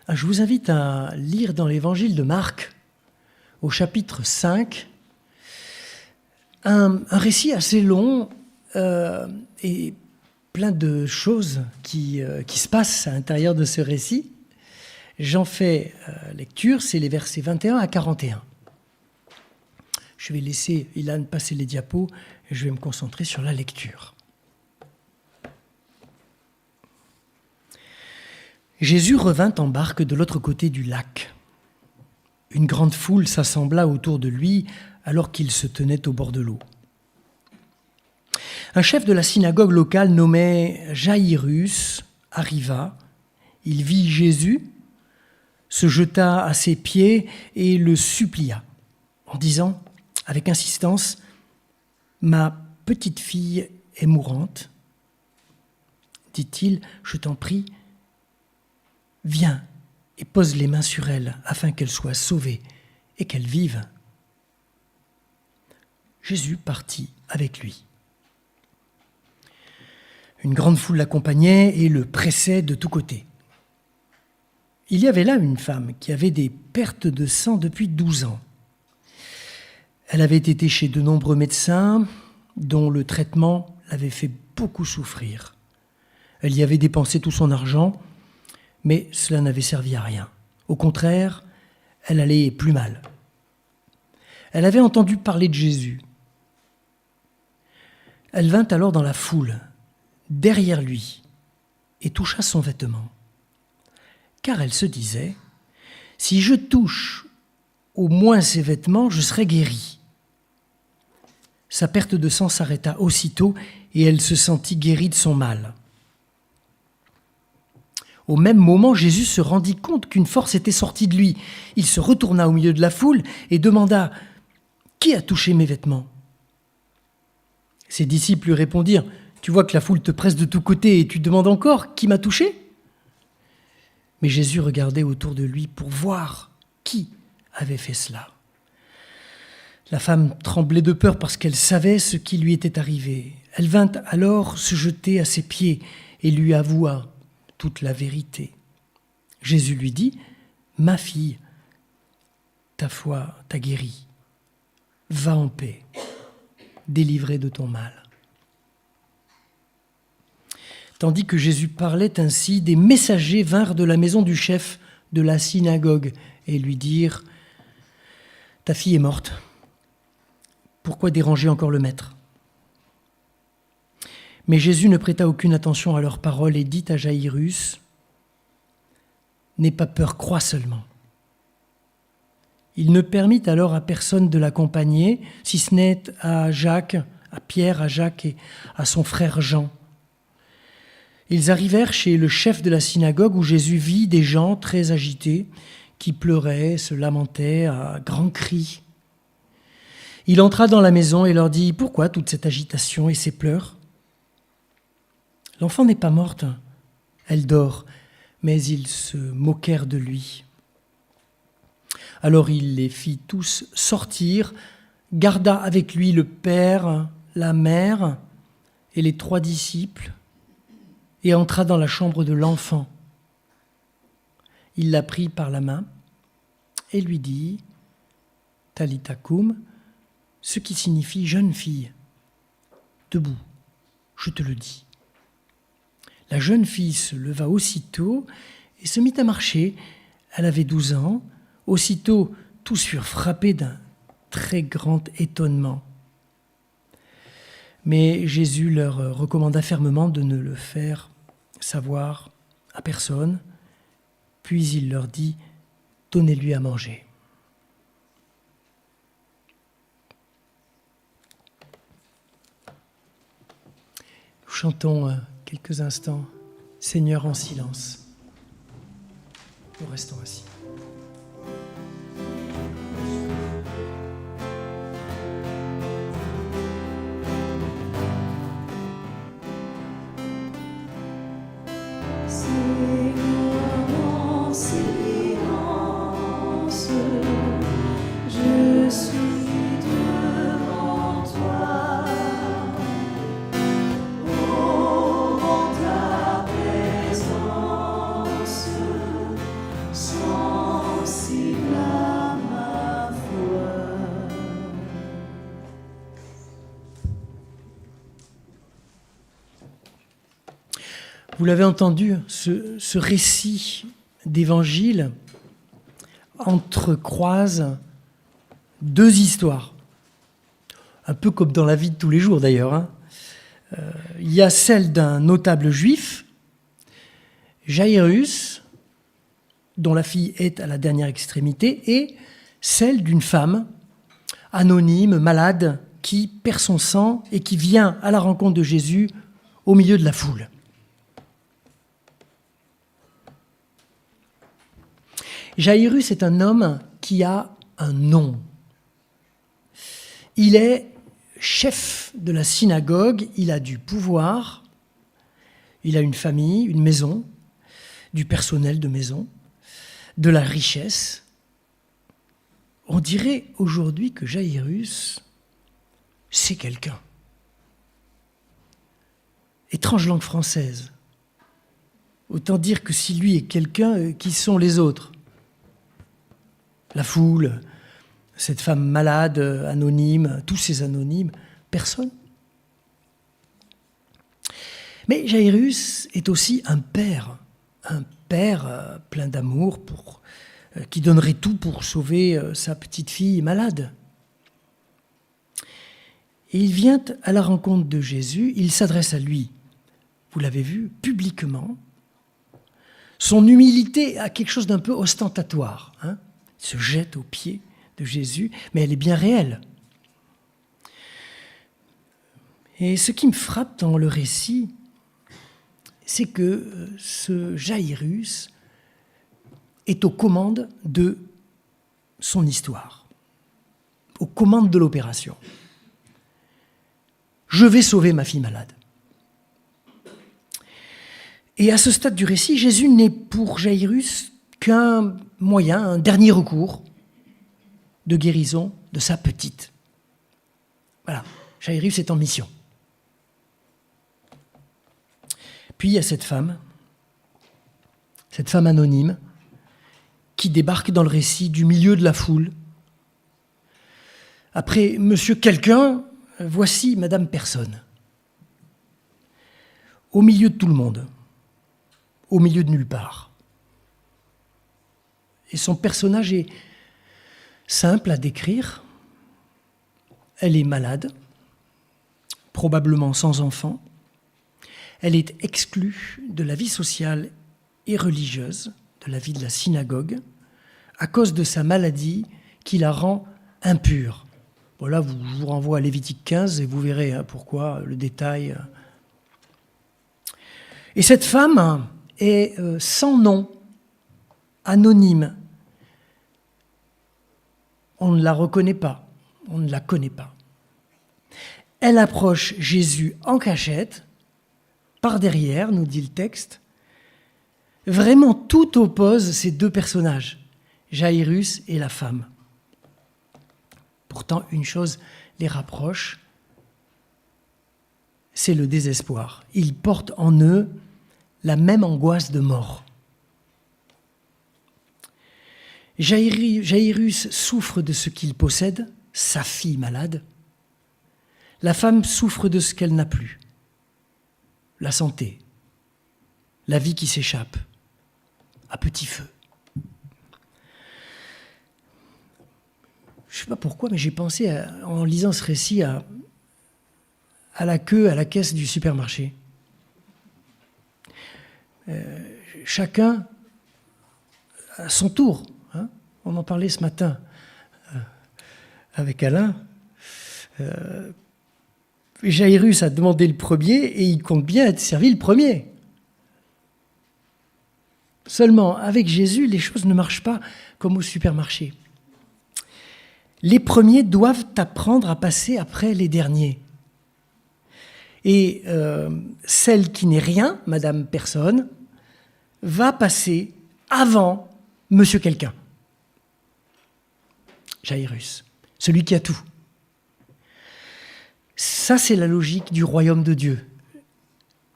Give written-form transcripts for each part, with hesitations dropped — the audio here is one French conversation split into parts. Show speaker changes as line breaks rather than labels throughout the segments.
Je vous invite à lire dans l'évangile de Marc, au chapitre 5, un récit assez long et plein de choses qui se passent à l'intérieur de ce récit. J'en fais lecture, c'est les versets 21 à 41. Je vais laisser Ilan passer les diapos et je vais me concentrer sur la lecture. Jésus revint en barque de l'autre côté du lac. Une grande foule s'assembla autour de lui alors qu'il se tenait au bord de l'eau. Un chef de la synagogue locale nommé Jaïrus arriva. Il vit Jésus, se jeta à ses pieds et le supplia en disant avec insistance « Ma petite fille est mourante. » Dit-il, « Je t'en prie, viens et pose les mains sur elle afin qu'elle soit sauvée et qu'elle vive. » Jésus partit avec lui. Une grande foule l'accompagnait et le pressait de tous côtés. Il y avait là une femme qui avait des pertes de sang depuis 12 ans. Elle avait été chez de nombreux médecins dont le traitement l'avait fait beaucoup souffrir. Elle y avait dépensé tout son argent, mais cela n'avait servi à rien. Au contraire, elle allait plus mal. Elle avait entendu parler de Jésus. Elle vint alors dans la foule, derrière lui, et toucha son vêtement. Car elle se disait, « Si je touche au moins ses vêtements, je serai guérie. » Sa perte de sang s'arrêta aussitôt et elle se sentit guérie de son mal. Au même moment, Jésus se rendit compte qu'une force était sortie de lui. Il se retourna au milieu de la foule et demanda « Qui a touché mes vêtements ?» Ses disciples lui répondirent « Tu vois que la foule te presse de tous côtés et tu demandes encore qui m'a touché ?» Mais Jésus regardait autour de lui pour voir qui avait fait cela. La femme tremblait de peur parce qu'elle savait ce qui lui était arrivé. Elle vint alors se jeter à ses pieds et lui avoua toute la vérité. Jésus lui dit « Ma fille, ta foi t'a guérie. Va en paix, délivrée de ton mal. » Tandis que Jésus parlait ainsi, des messagers vinrent de la maison du chef de la synagogue et lui dirent « Ta fille est morte. Pourquoi déranger encore le maître ?» Mais Jésus ne prêta aucune attention à leurs paroles et dit à Jaïrus « N'aie pas peur, crois seulement. » Il ne permit alors à personne de l'accompagner, si ce n'est à Jacques, à Pierre, à Jacques et à son frère Jean. Ils arrivèrent chez le chef de la synagogue où Jésus vit des gens très agités qui pleuraient, se lamentaient à grands cris. Il entra dans la maison et leur dit « Pourquoi toute cette agitation et ces pleurs ? L'enfant n'est pas morte, elle dort. » Mais ils se moquèrent de lui. Alors il les fit tous sortir, garda avec lui le père, la mère et les 3 disciples, et entra dans la chambre de l'enfant. Il la prit par la main et lui dit « Talitha koum », ce qui signifie « jeune fille, debout, je te le dis ». La jeune fille se leva aussitôt et se mit à marcher. Elle avait 12 ans. Aussitôt, tous furent frappés d'un très grand étonnement. Mais Jésus leur recommanda fermement de ne le faire savoir à personne. Puis il leur dit « Donnez-lui à manger ». Nous chantons quelques instants « Seigneur » en silence. Nous restons assis. Vous l'avez entendu, ce récit d'évangile entrecroise deux histoires, un peu comme dans la vie de tous les jours d'ailleurs, hein. Il y a celle d'un notable juif, Jaïrus, dont la fille est à la dernière extrémité, et celle d'une femme anonyme, malade, qui perd son sang et qui vient à la rencontre de Jésus au milieu de la foule. Jaïrus est un homme qui a un nom. Il est chef de la synagogue, il a du pouvoir, il a une famille, une maison, du personnel de maison, de la richesse. On dirait aujourd'hui que Jaïrus, c'est quelqu'un. Étrange langue française. Autant dire que si lui est quelqu'un, qui sont les autres? La foule, cette femme malade, anonyme, tous ces anonymes, personne. Mais Jaïrus est aussi un père plein d'amour, qui donnerait tout pour sauver sa petite fille malade. Et il vient à la rencontre de Jésus, il s'adresse à lui, vous l'avez vu, publiquement. Son humilité a quelque chose d'un peu ostentatoire, hein. Il se jette aux pieds de Jésus, mais elle est bien réelle. Et ce qui me frappe dans le récit, c'est que ce Jaïrus est aux commandes de son histoire, aux commandes de l'opération. Je vais sauver ma fille malade. Et à ce stade du récit, Jésus n'est pour Jaïrus qu'un moyen, un dernier recours de guérison de sa petite. Voilà, Jaïrus est en mission. Puis il y a cette femme anonyme, qui débarque dans le récit du milieu de la foule. Après Monsieur Quelqu'un, voici Madame Personne. Au milieu de tout le monde, au milieu de nulle part. Et son personnage est simple à décrire. Elle est malade, probablement sans enfant. Elle est exclue de la vie sociale et religieuse, de la vie de la synagogue, à cause de sa maladie qui la rend impure. Bon, là, je vous renvoie à Lévitique 15 et vous verrez pourquoi, le détail. Et cette femme est sans nom, anonyme. On ne la reconnaît pas, on ne la connaît pas. Elle approche Jésus en cachette, par derrière, nous dit le texte. Vraiment, tout oppose ces deux personnages, Jaïrus et la femme. Pourtant, une chose les rapproche, c'est le désespoir. Ils portent en eux la même angoisse de mort. Jaïrus souffre de ce qu'il possède, sa fille malade. La femme souffre de ce qu'elle n'a plus, la santé, la vie qui s'échappe à petit feu. Je ne sais pas pourquoi, mais j'ai pensé, en lisant ce récit, à la queue, à la caisse du supermarché. Chacun à son tour. Hein. On en parlait ce matin avec Alain. Jaïrus a demandé le premier et il compte bien être servi le premier. Seulement, avec Jésus, les choses ne marchent pas comme au supermarché. Les premiers doivent apprendre à passer après les derniers. Et celle qui n'est rien, Madame Personne, va passer avant Monsieur Quelqu'un. Jaïrus, celui qui a tout. Ça, c'est la logique du royaume de Dieu,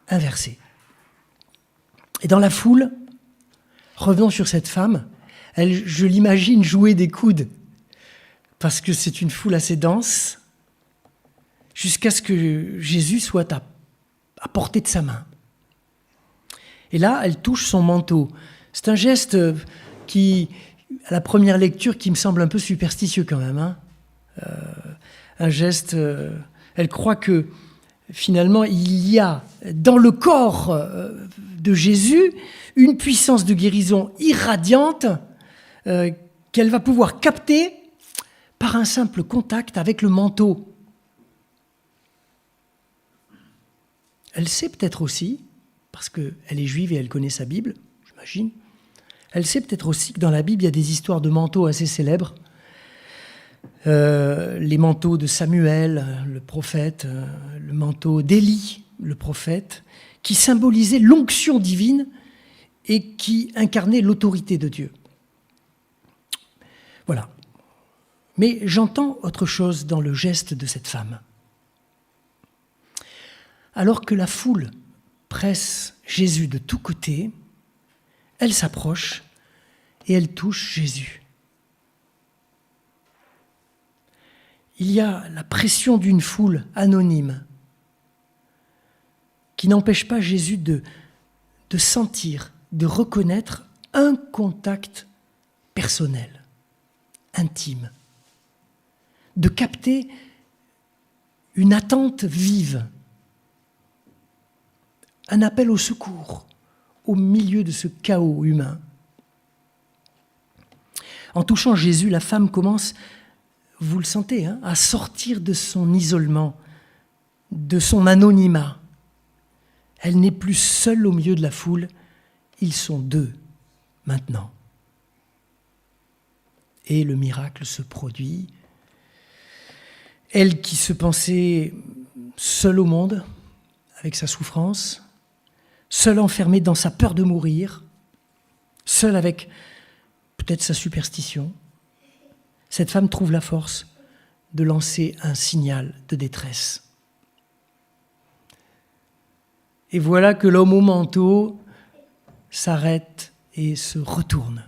inversée. Et dans la foule, revenons sur cette femme, je l'imagine jouer des coudes, parce que c'est une foule assez dense, jusqu'à ce que Jésus soit à portée de sa main. Et là, elle touche son manteau. C'est un geste qui, à la première lecture, qui me semble un peu superstitieux quand même. Hein. Un geste... elle croit que, finalement, il y a dans le corps de Jésus une puissance de guérison irradiante qu'elle va pouvoir capter par un simple contact avec le manteau. Elle sait peut-être aussi, parce qu'elle est juive et elle connaît sa Bible, j'imagine, elle sait peut-être aussi que dans la Bible, il y a des histoires de manteaux assez célèbres. Les manteaux de Samuel, le prophète, le manteau d'Élie, le prophète, qui symbolisaient l'onction divine et qui incarnaient l'autorité de Dieu. Voilà. Mais j'entends autre chose dans le geste de cette femme. Alors que la foule presse Jésus de tous côtés, elle s'approche et elle touche Jésus. Il y a la pression d'une foule anonyme qui n'empêche pas Jésus de sentir, de reconnaître un contact personnel, intime, de capter une attente vive, un appel au secours au milieu de ce chaos humain. En touchant Jésus, la femme commence, vous le sentez, hein, à sortir de son isolement, de son anonymat. Elle n'est plus seule au milieu de la foule, ils sont deux maintenant. Et le miracle se produit. Elle qui se pensait seule au monde, avec sa souffrance, seule enfermée dans sa peur de mourir, seule avec peut-être sa superstition, cette femme trouve la force de lancer un signal de détresse. Et voilà que l'homme au manteau s'arrête et se retourne.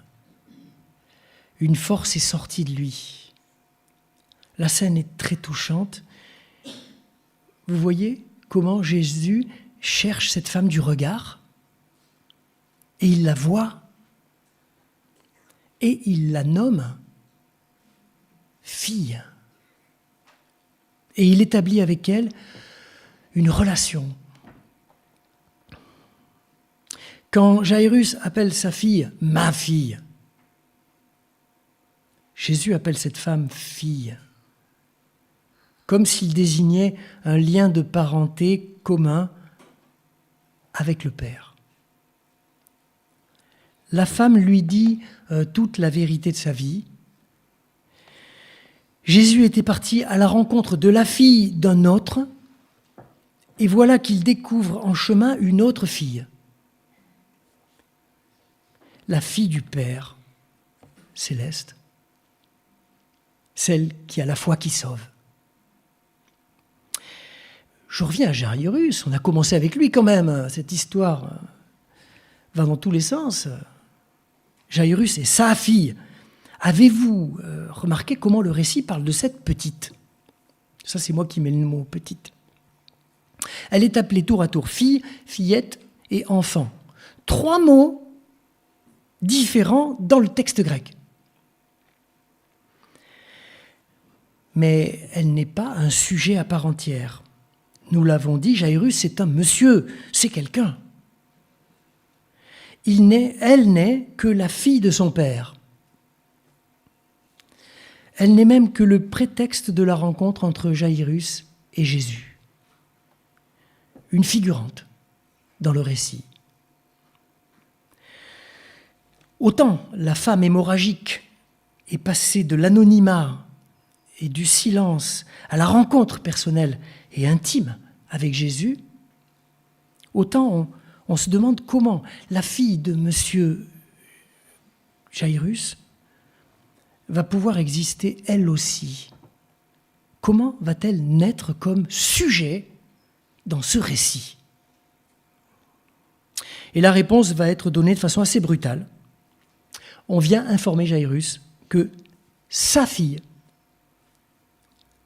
Une force est sortie de lui. La scène est très touchante. Vous voyez comment Jésus cherche cette femme du regard et il la voit et il la nomme fille. Et il établit avec elle une relation. Quand Jairus appelle sa fille « ma fille », Jésus appelle cette femme « fille », comme s'il désignait un lien de parenté commun avec le Père. La femme lui dit toute la vérité de sa vie. Jésus était parti à la rencontre de la fille d'un autre, et voilà qu'il découvre en chemin une autre fille. La fille du Père céleste, celle qui a la foi qui sauve. Je reviens à Jairus, on a commencé avec lui quand même, cette histoire va dans tous les sens. Jairus et sa fille. Avez-vous remarqué comment le récit parle de cette petite ? Ça, c'est moi qui mets le mot petite. Elle est appelée tour à tour fille, fillette et enfant. 3 mots différents dans le texte grec. Mais elle n'est pas un sujet à part entière. Nous l'avons dit, Jairus, c'est un monsieur, c'est quelqu'un. Elle n'est que la fille de son père. Elle n'est même que le prétexte de la rencontre entre Jairus et Jésus. Une figurante dans le récit. Autant la femme hémorragique est passée de l'anonymat et du silence à la rencontre personnelle et intime avec Jésus, autant on se demande comment la fille de monsieur Jairus va pouvoir exister elle aussi. Comment va-t-elle naître comme sujet dans ce récit ? Et la réponse va être donnée de façon assez brutale. On vient informer Jairus que sa fille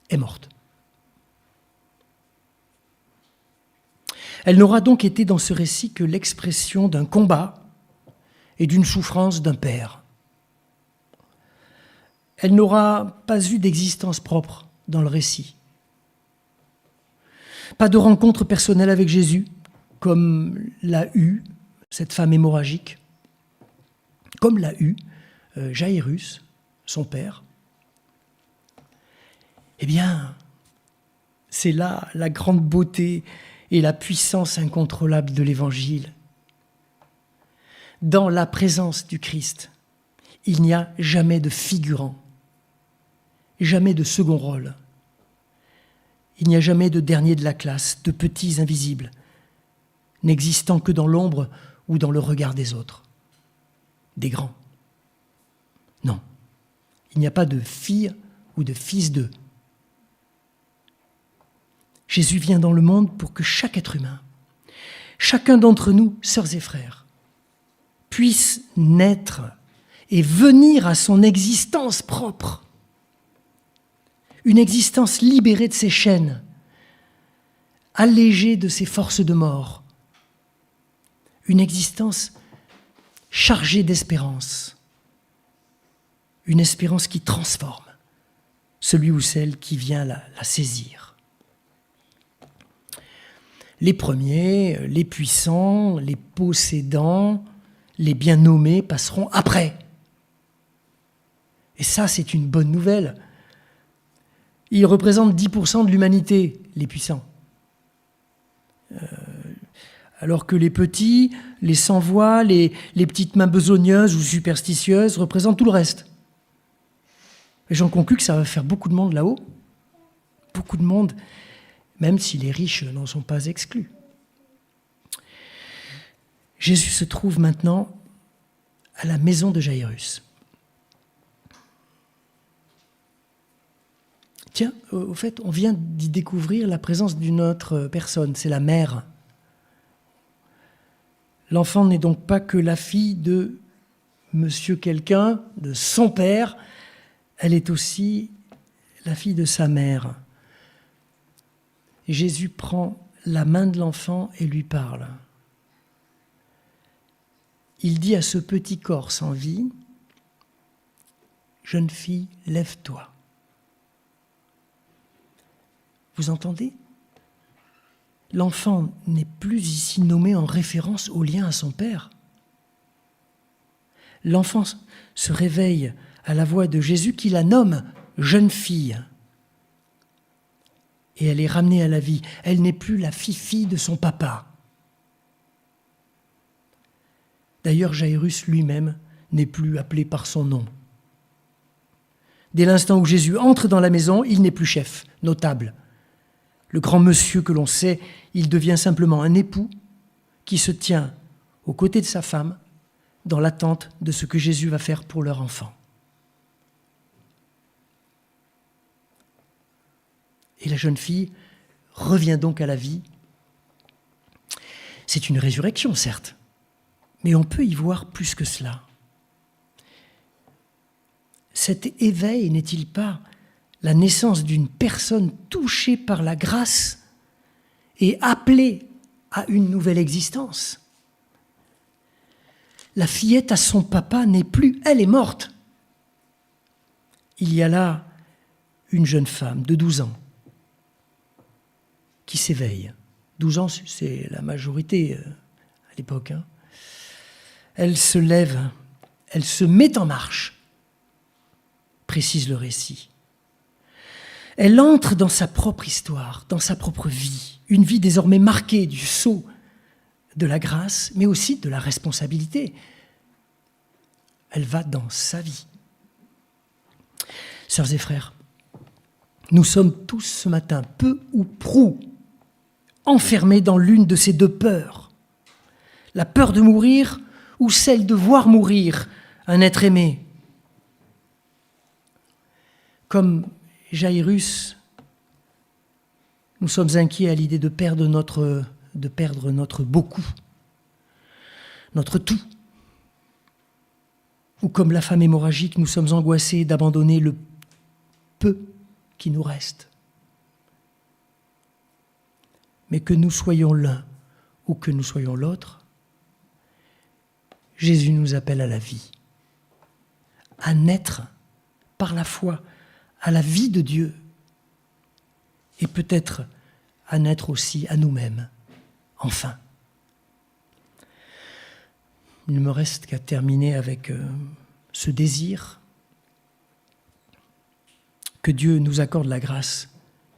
est morte. Elle n'aura donc été dans ce récit que l'expression d'un combat et d'une souffrance d'un père. Elle n'aura pas eu d'existence propre dans le récit. Pas de rencontre personnelle avec Jésus, comme l'a eu cette femme hémorragique, comme l'a eu Jaïrus, son père. Eh bien, c'est là la grande beauté et la puissance incontrôlable de l'Évangile. Dans la présence du Christ, il n'y a jamais de figurant, jamais de second rôle. Il n'y a jamais de dernier de la classe, de petits invisibles, n'existant que dans l'ombre ou dans le regard des autres, des grands. Non, il n'y a pas de fille ou de fils d'eux. Jésus vient dans le monde pour que chaque être humain, chacun d'entre nous, sœurs et frères, puisse naître et venir à son existence propre. Une existence libérée de ses chaînes, allégée de ses forces de mort. Une existence chargée d'espérance. Une espérance qui transforme celui ou celle qui vient la saisir. Les premiers, les puissants, les possédants, les bien nommés passeront après. Et ça, c'est une bonne nouvelle. Ils représentent 10% de l'humanité, les puissants. Alors que les petits, les sans-voix, les petites mains besogneuses ou superstitieuses représentent tout le reste. Et j'en conclus que ça va faire beaucoup de monde là-haut. Beaucoup de monde, même si les riches n'en sont pas exclus. Jésus se trouve maintenant à la maison de Jaïrus. Tiens, au fait, on vient d'y découvrir la présence d'une autre personne, c'est la mère. L'enfant n'est donc pas que la fille de monsieur quelqu'un, de son père, elle est aussi la fille de sa mère. Et Jésus prend la main de l'enfant et lui parle. Il dit à ce petit corps sans vie, « Jeune fille, lève-toi. » Vous entendez ? L'enfant n'est plus ici nommé en référence au lien à son père. L'enfant se réveille à la voix de Jésus qui la nomme jeune fille. Et elle est ramenée à la vie. Elle n'est plus la fille de son papa. D'ailleurs, Jaïrus lui-même n'est plus appelé par son nom. Dès l'instant où Jésus entre dans la maison, il n'est plus chef, notable. Le grand monsieur que l'on sait, il devient simplement un époux qui se tient aux côtés de sa femme dans l'attente de ce que Jésus va faire pour leur enfant. Et la jeune fille revient donc à la vie. C'est une résurrection, certes, mais on peut y voir plus que cela. Cet éveil n'est-il pas la naissance d'une personne touchée par la grâce et appelée à une nouvelle existence? La fillette à son papa n'est plus, elle est morte. Il y a là une jeune femme de 12 ans qui s'éveille. 12 ans, c'est la majorité à l'époque. Elle se lève, elle se met en marche, précise le récit. Elle entre dans sa propre histoire, dans sa propre vie, une vie désormais marquée du sceau de la grâce, mais aussi de la responsabilité. Elle va dans sa vie. Sœurs et frères, nous sommes tous ce matin, peu ou prou, enfermés dans l'une de ces deux peurs. La peur de mourir ou celle de voir mourir un être aimé. Comme Jaïrus, nous sommes inquiets à l'idée de perdre notre beaucoup, notre tout. Ou comme la femme hémorragique, nous sommes angoissés d'abandonner le peu qui nous reste. Mais que nous soyons l'un ou que nous soyons l'autre, Jésus nous appelle à la vie, à naître par la foi à la vie de Dieu et peut-être à naître aussi à nous-mêmes, enfin. Il ne me reste qu'à terminer avec ce désir que Dieu nous accorde la grâce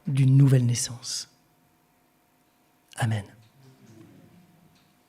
d'une nouvelle naissance. Amen.